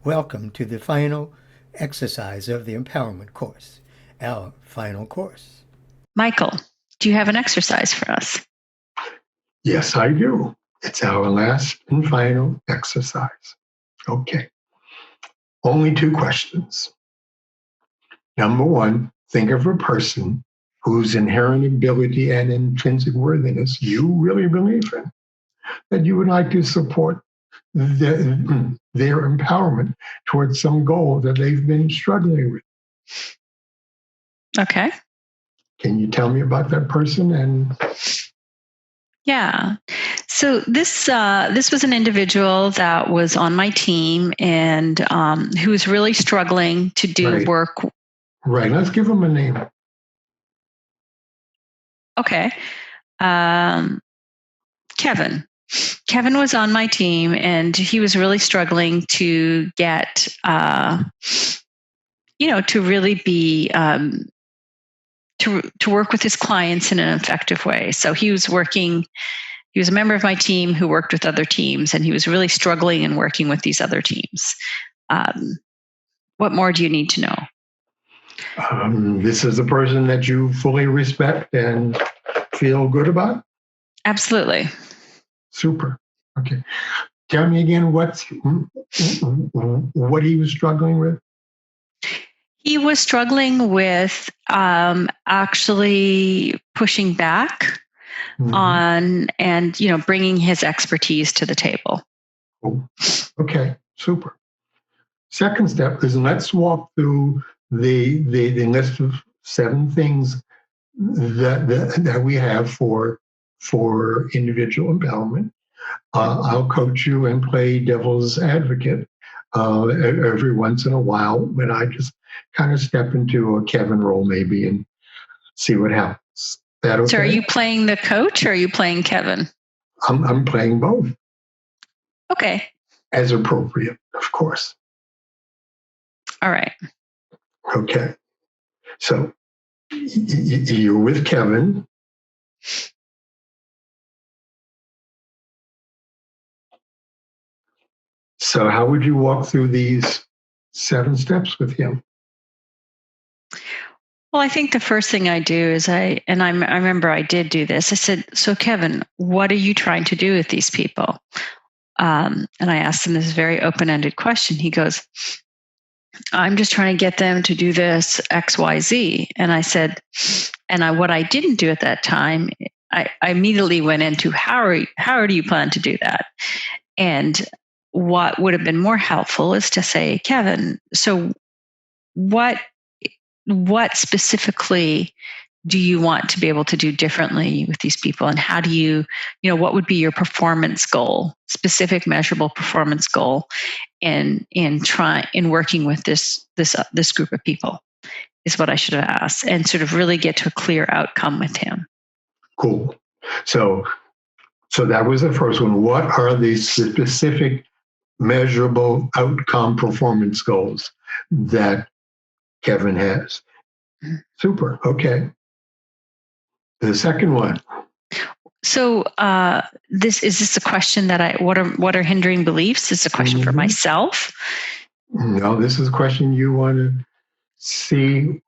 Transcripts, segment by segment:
Welcome to the final exercise of the empowerment course, our final course. Michael, do you have an exercise for us? Yes, I do. It's our last and final exercise. Okay. Only two questions. Number one, think of a person whose inherent ability and intrinsic worthiness you really believe in, that you would like to support their empowerment towards some goal that they've been struggling with. Okay. Can you tell me about that person? And yeah. So this was an individual that was on my team and who was really struggling to do work. Right. Let's give him a name. Okay. Kevin. Kevin was on my team and he was really struggling to get, to really be, to work with his clients in an effective way. So he was a member of my team who worked with other teams, and he was really struggling in working with these other teams. What more do you need to know? This is a person that you fully respect and feel good about? Absolutely. Super. Okay. Tell me again what he was struggling with. He was struggling with actually pushing back on and bringing his expertise to the table. Oh, okay, super. Second step is let's walk through the list of 7 things that we have for individual empowerment. I'll coach you and play devil's advocate every once in a while when I just kind of step into a Kevin role maybe and see what happens. That okay? So are you playing the coach or are you playing Kevin? I'm playing both. Okay. As appropriate, of course. All right. Okay. So you're with Kevin. So how would you walk through these 7 steps with him? Well, I think the first thing I do is I remember I did do this. I said, so Kevin, what are you trying to do with these people? And I asked him this very open-ended question. He goes, I'm just trying to get them to do this X, Y, Z. And I said, what I didn't do at that time, I immediately went into how do you plan to do that? And what would have been more helpful is to say, Kevin, so what specifically do you want to be able to do differently with these people? And how do you, what would be your performance goal, specific measurable performance goal in working with this group of people is what I should have asked, and sort of really get to a clear outcome with him. Cool. So that was the first one. What are the specific measurable outcome performance goals that Kevin has? Super. Okay. The second one. So this is a question that what are hindering beliefs? Is a question for myself. No, this is a question you want to see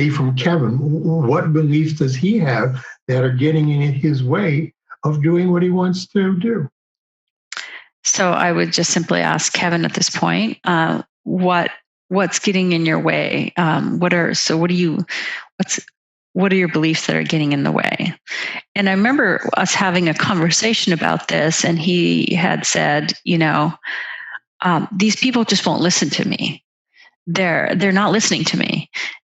from Kevin. What beliefs does he have that are getting in his way of doing what he wants to do? So I would just simply ask Kevin at this point, what's getting in your way? What are your beliefs that are getting in the way? And I remember us having a conversation about this, and he had said, these people just won't listen to me. They're not listening to me.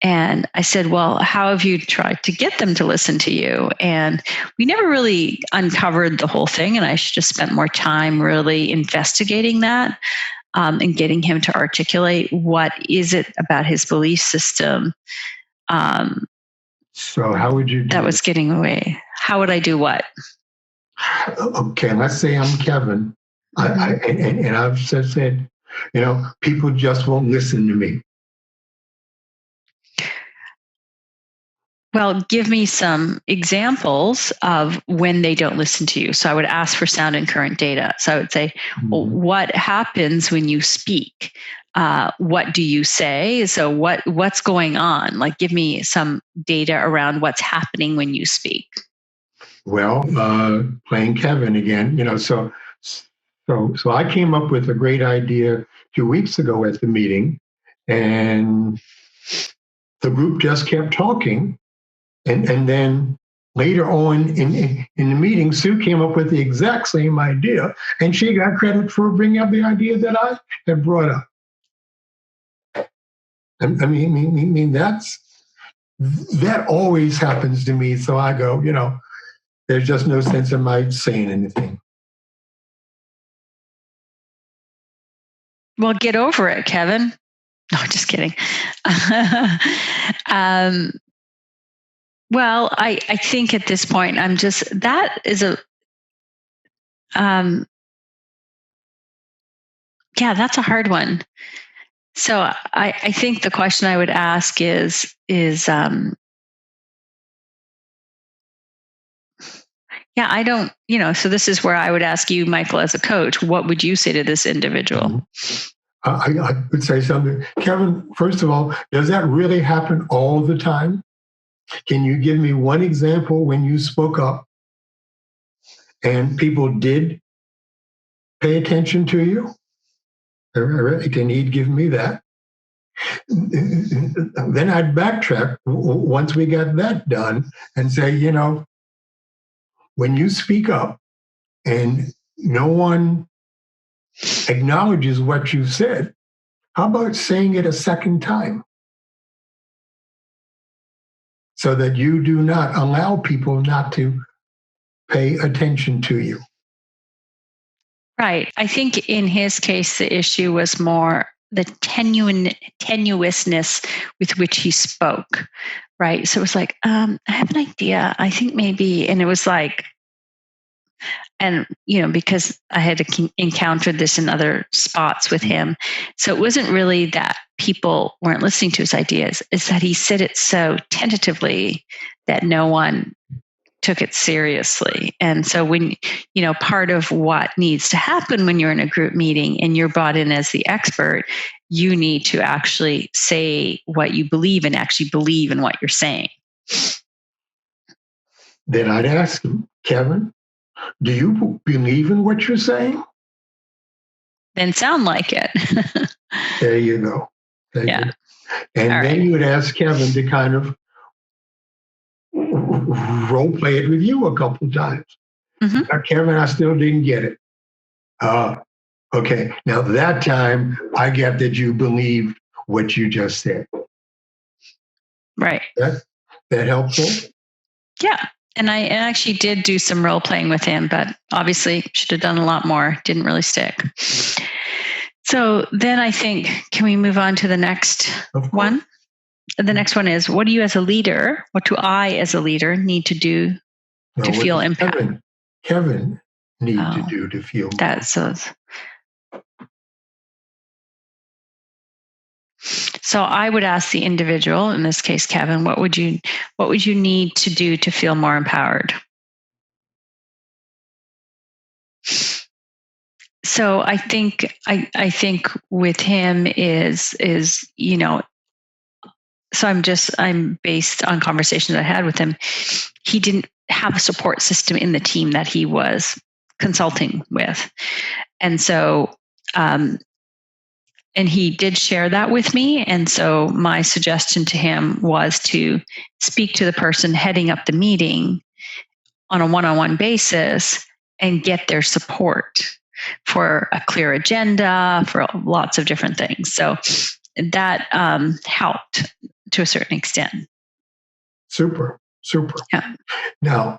And I said, well, how have you tried to get them to listen to you? And we never really uncovered the whole thing. And I just spent more time really investigating that and getting him to articulate what is it about his belief system. So how would you do that was getting away? How would I do what? Okay, let's say I'm Kevin. And I've said, people just won't listen to me. Well, give me some examples of when they don't listen to you. So I would ask for sound and current data. So I would say, well, what happens when you speak? What do you say? So what's going on? Like, give me some data around what's happening when you speak. Well, playing Kevin again, so I came up with a great idea 2 weeks ago at the meeting, and the group just kept talking. And then later on in the meeting, Sue came up with the exact same idea, and she got credit for bringing up the idea that I had brought up. I mean, that always happens to me. So I go, there's just no sense in my saying anything. Well, get over it, Kevin. No, just kidding. Well, I think at this point, that is that's a hard one. So I think the question I would ask is I don't, so this is where I would ask you, Michael, as a coach, what would you say to this individual? I would say something. Kevin, first of all, does that really happen all the time? Can you give me one example when you spoke up and people did pay attention to you? Can you give me that? Then I'd backtrack once we got that done and say, when you speak up and no one acknowledges what you said, how about saying it a second time? So that you do not allow people not to pay attention to you. Right. I think in his case, the issue was more the tenuousness with which he spoke. Right. So it was like, I have an idea. I think maybe, and it was like, and, because I had encountered this in other spots with him. So it wasn't really that people weren't listening to his ideas, it's that he said it so tentatively that no one took it seriously. And so when, part of what needs to happen when you're in a group meeting and you're brought in as the expert, you need to actually say what you believe and actually believe in what you're saying. Then I'd ask him, Kevin, do you believe in what you're saying? Then sound like it. There you go. And All then right. you would ask Kevin to kind of role play it with you a couple of times. Mm-hmm. Kevin, I still didn't get it. Okay. Now that time I get that you believed what you just said. Right. That helpful? Yeah. And I actually did do some role playing with him, but obviously should have done a lot more. Didn't really stick. So then I think, can we move on to the next one? The next one is, what do you as a leader, what do I as a leader need to do to feel empowered? Kevin need to do to feel that. So I would ask the individual, in this case, Kevin, what would you need to do to feel more empowered? So I think with him is so I'm based on conversations I had with him. He didn't have a support system in the team that he was consulting with. And so, and he did share that with me. And so my suggestion to him was to speak to the person heading up the meeting on a one-on-one basis and get their support for a clear agenda, for lots of different things. So that helped to a certain extent. Super. Yeah. Now,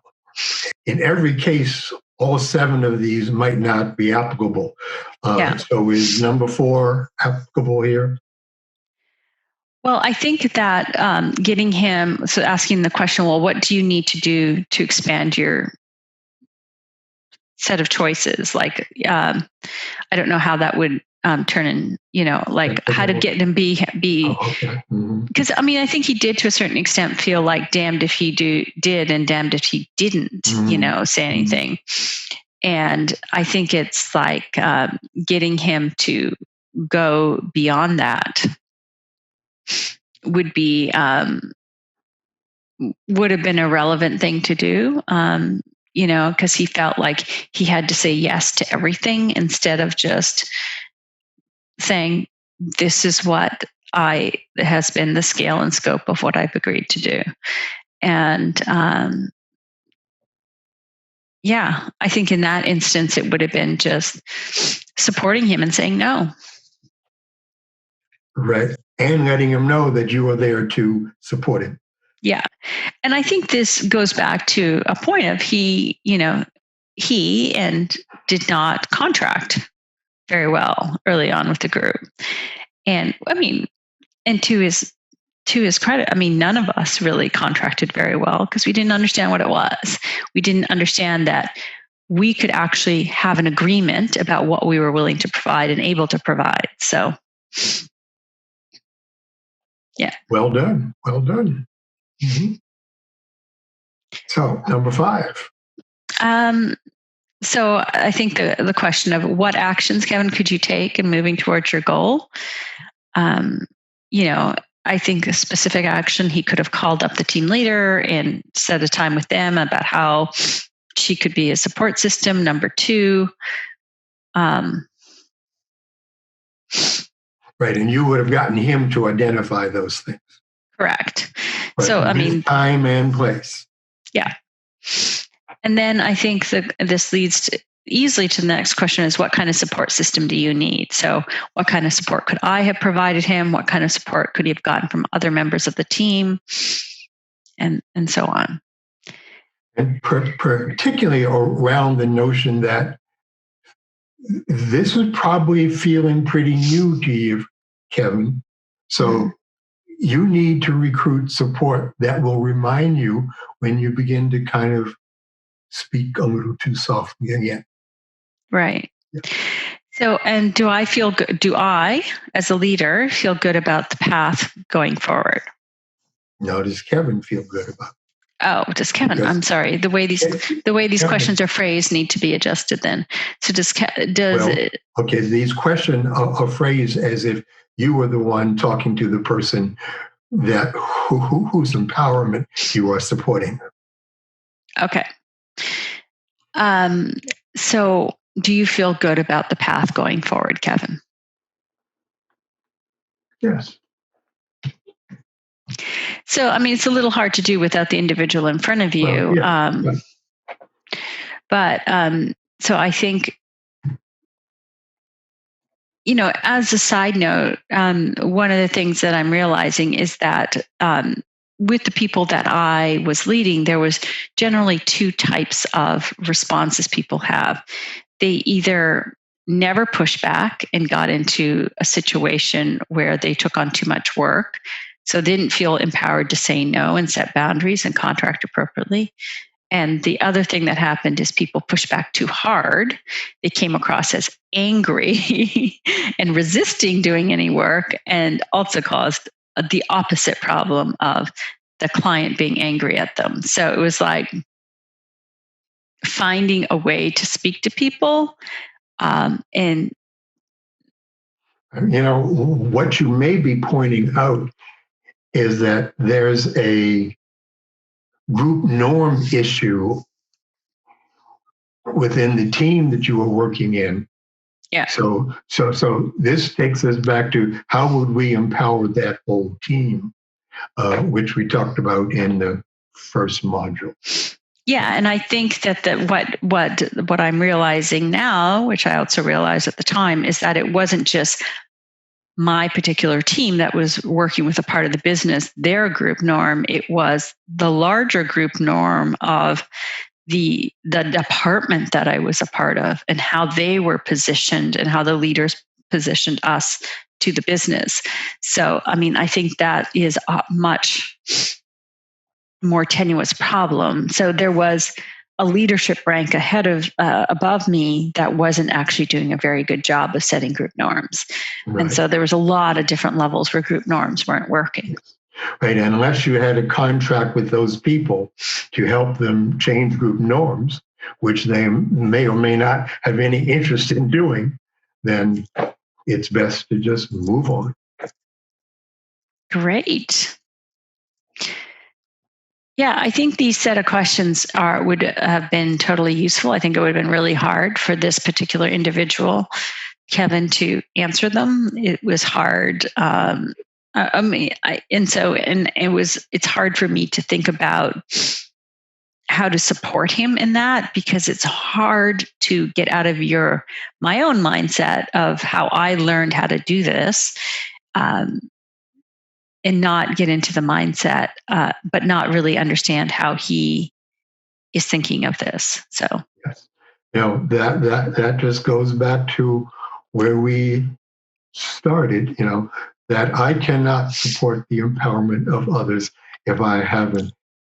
in every case, all 7 of these might not be applicable. So is number 4 applicable here? Well, I think that getting him, so asking the question, well, what do you need to do to expand your set of choices? Like, I don't know how that would turning, like how to get him be. Oh, okay. Mhm. Because I mean, I think he did to a certain extent feel like damned if he did and damned if he didn't, Mhm. say anything. And I think it's like getting him to go beyond that would be would have been a relevant thing to do. Because he felt like he had to say yes to everything instead of just saying, "This is what has been the scale and scope of what I've agreed to do." And I think in that instance, it would have been just supporting him and saying no. Right. And letting him know that you are there to support him. Yeah. And I think this goes back to a point of he and did not contract very well early on with the group. And I mean, and to his credit, I mean, none of us really contracted very well because we didn't understand what it was. We didn't understand that we could actually have an agreement about what we were willing to provide and able to provide. So, yeah. Well done. Well done. Mhm. So, number 5. So I think the question of what actions, Kevin, could you take in moving towards your goal? I think a specific action, he could have called up the team leader and set a time with them about how she could be a support system. Number 2. Right. And you would have gotten him to identify those things. Correct. Right. So, I mean, time and place. Yeah. And then I think that this leads easily to the next question is what kind of support system do you need? So what kind of support could I have provided him? What kind of support could he have gotten from other members of the team? And so on. And particularly around the notion that this is probably feeling pretty new to you, Kevin. So you need to recruit support that will remind you when you begin to kind of speak a little too softly again. Right. Yeah. So, and do I, as a leader, feel good about the path going forward? Now, does Kevin feel good about it? Oh, does Kevin? Yes. I'm sorry. The way these Kevin. questions are phrased need to be adjusted. Then, so okay? These questions are phrased as if you were the one talking to the person that whose empowerment you are supporting. Okay. So, do you feel good about the path going forward, Kevin? Yes. So, I mean, it's a little hard to do without the individual in front of you. Well, But so I think, as a side note, one of the things that I'm realizing is that with the people that I was leading, there was generally 2 types of responses people have. They either never pushed back and got into a situation where they took on too much work, so didn't feel empowered to say no and set boundaries and contract appropriately. And the other thing that happened is people pushed back too hard. They came across as angry and resisting doing any work, and also caused the opposite problem of the client being angry at them. So it was like finding a way to speak to people. And what you may be pointing out is that there's a group norm issue within the team that you are working in. Yeah. So this takes us back to how would we empower that whole team, which we talked about in the first module. Yeah, and I think that what I'm realizing now, which I also realized at the time, is that it wasn't just my particular team that was working with a part of the business, their group norm. It was the larger group norm of the department that I was a part of, and how they were positioned and how the leaders positioned us to the business. So, I mean, I think that is a much more tenuous problem. So there was a leadership rank ahead of above me that wasn't actually doing a very good job of setting group norms. Right. And so there was a lot of different levels where group norms weren't working. Right. And unless you had a contract with those people to help them change group norms, which they may or may not have any interest in doing, then it's best to just move on. Great. Yeah, I think these set of questions would have been totally useful. I think it would have been really hard for this particular individual, Kevin, to answer them. It was hard. It's hard for me to think about how to support him in that, because it's hard to get out of my own mindset of how I learned how to do this. And not get into the mindset, but not really understand how he is thinking of this. So, yes. That just goes back to where we started. That I cannot support the empowerment of others if I haven't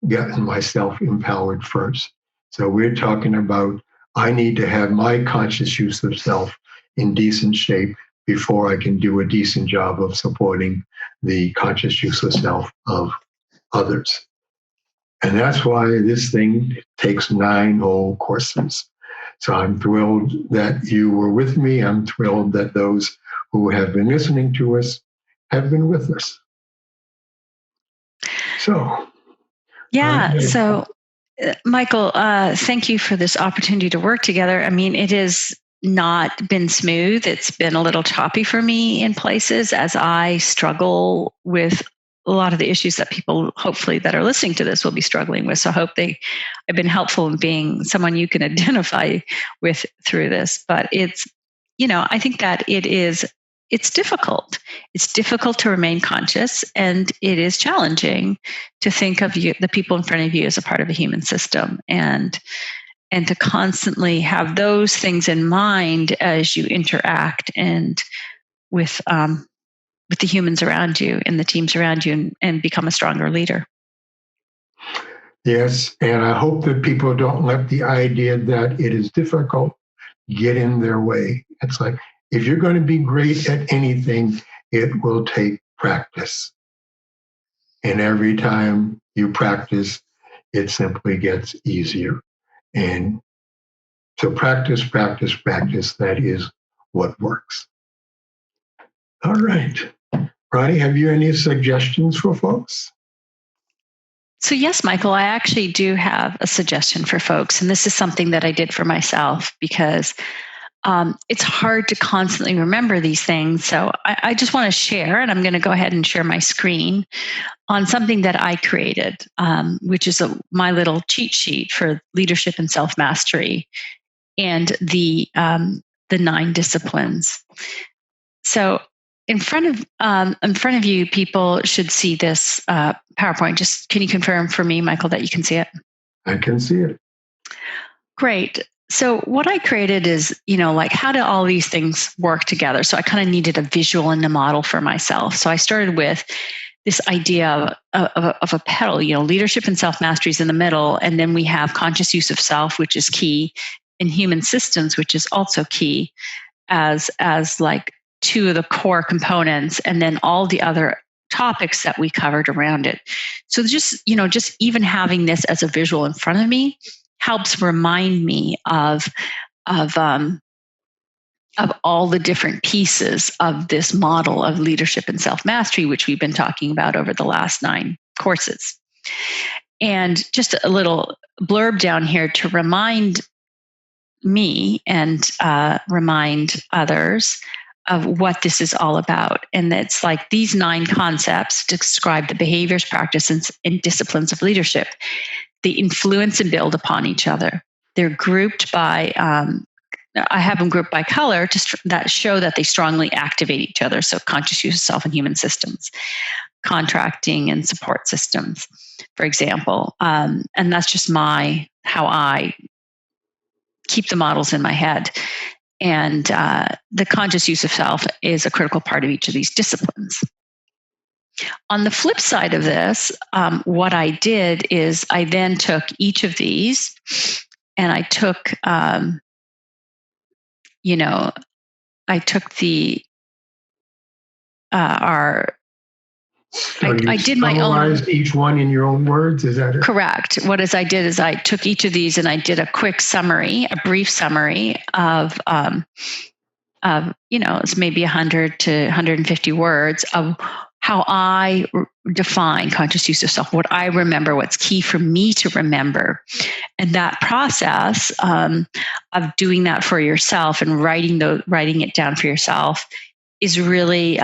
gotten myself empowered first. So we're talking about I need to have my conscious use of self in decent shape before I can do a decent job of supporting the conscious use of self of others. And that's why this thing takes 9 whole courses. So I'm thrilled that you were with me. I'm thrilled that those who have been listening to us have been with us. So, yeah. So, Michael, thank you for this opportunity to work together. I mean, it has not been smooth. It's been a little choppy for me in places as I struggle with a lot of the issues that people, hopefully, that are listening to this will be struggling with. So I hope I've been helpful in being someone you can identify with through this. But it's, I think that it's difficult. It's difficult to remain conscious, and it is challenging to think of the people in front of you as a part of a human system, and to constantly have those things in mind as you interact and with the humans around you and the teams around you, and become a stronger leader. Yes, and I hope that people don't let the idea that it is difficult get in their way. It's like, if you're going to be great at anything, it will take practice. And every time you practice, it simply gets easier. And so practice, that is what works. All right. Ronnie, have you any suggestions for folks? So yes, Michael, I actually do have a suggestion for folks. And this is something that I did for myself, because it's hard to constantly remember these things. So I just want to share, and I'm going to go ahead and share my screen on something that I created, which is my little cheat sheet for leadership and self-mastery and the 9 disciplines. So in front of you, people should see this PowerPoint. Just can you confirm for me, Michael, that you can see it? I can see it. Great. So what I created is, like, how do all these things work together? So I kind of needed a visual and a model for myself. So I started with this idea of a petal, leadership and self-mastery is in the middle. And then we have conscious use of self, which is key, and human systems, which is also key, as like 2 of the core components, and then all the other topics that we covered around it. So just even having this as a visual in front of me helps remind me of all the different pieces of this model of leadership and self-mastery, which we've been talking about over the last 9 courses. And just a little blurb down here to remind me and remind others of what this is all about. And it's like these 9 concepts describe the behaviors, practices, and disciplines of leadership. They influence and build upon each other. They're grouped by, I have them grouped by color that show that they strongly activate each other. So conscious use of self and human systems, contracting and support systems, for example. And that's just how I keep the models in my head. And the conscious use of self is a critical part of each of these disciplines. On the flip side of this, what I did is I then took each of these and I took, you know, I took the, our, So you I did my own. summarized each one in your own words. Is that it? Correct. What is I did is I took each of these and I did a quick summary, a brief summary of, it's maybe 100 to 150 words of how I define conscious use of self, what I remember, what's key for me to remember. And that process of doing that for yourself and writing it down for yourself is really,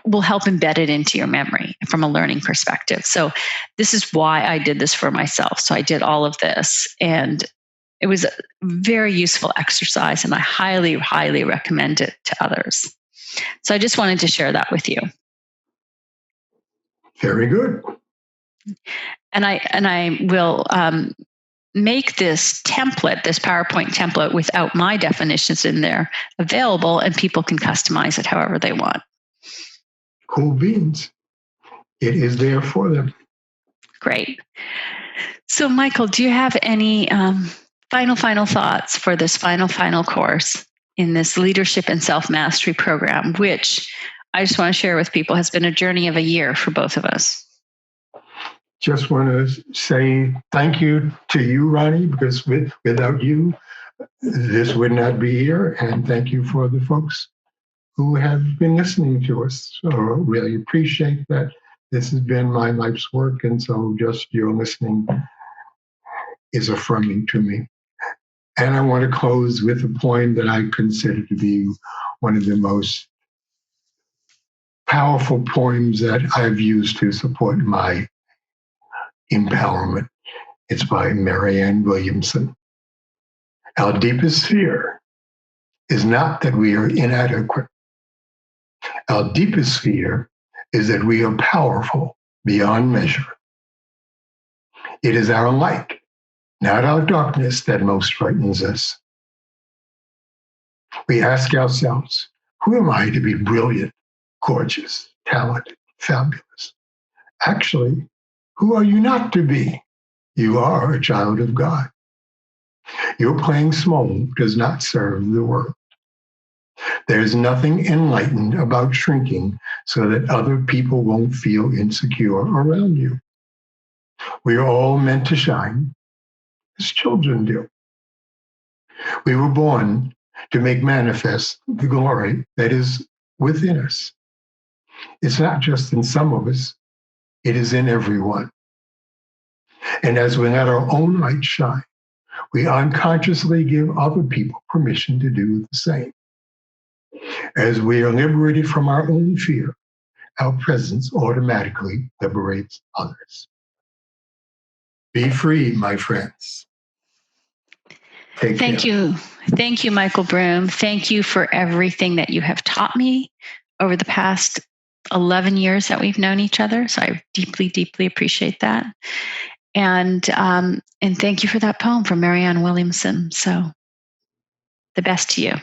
will help embed it into your memory from a learning perspective. So this is why I did this for myself. So I did all of this, and it was a very useful exercise, and I highly, highly recommend it to others. So I just wanted to share that with you. Very good. And I will make this template, this PowerPoint template, without my definitions in there, available, and people can customize it however they want. Cool beans. It is there for them. Great. So, Michael, do you have any final thoughts for this final course in this Leadership and Self-Mastery program, which I just want to share with people has been a journey of a year for both of us? Just want to say thank you to you, Ronnie, because without you, this would not be here. And thank you for the folks who have been listening to us. So really appreciate that. This has been my life's work. And so just your listening is affirming to me. And I want to close with a poem that I consider to be one of the most powerful poems that I've used to support my empowerment. It's by Marianne Williamson. Our deepest fear is not that we are inadequate. Our deepest fear is that we are powerful beyond measure. It is our light, not our darkness, that most frightens us. We ask ourselves, who am I to be brilliant, gorgeous, talented, fabulous? Actually, who are you not to be? You are a child of God. Your playing small does not serve the world. There is nothing enlightened about shrinking so that other people won't feel insecure around you. We are all meant to shine as children do. We were born to make manifest the glory that is within us. It's not just in some of us, it is in everyone. And as we let our own light shine, we unconsciously give other people permission to do the same. As we are liberated from our own fear, our presence automatically liberates others. Be free, my friends. Take Thank care. you. Thank you, Michael Broom. Thank you for everything that you have taught me over the past 11 years that we've known each other. So I deeply, deeply appreciate that. And thank you for that poem from Marianne Williamson. So the best to you.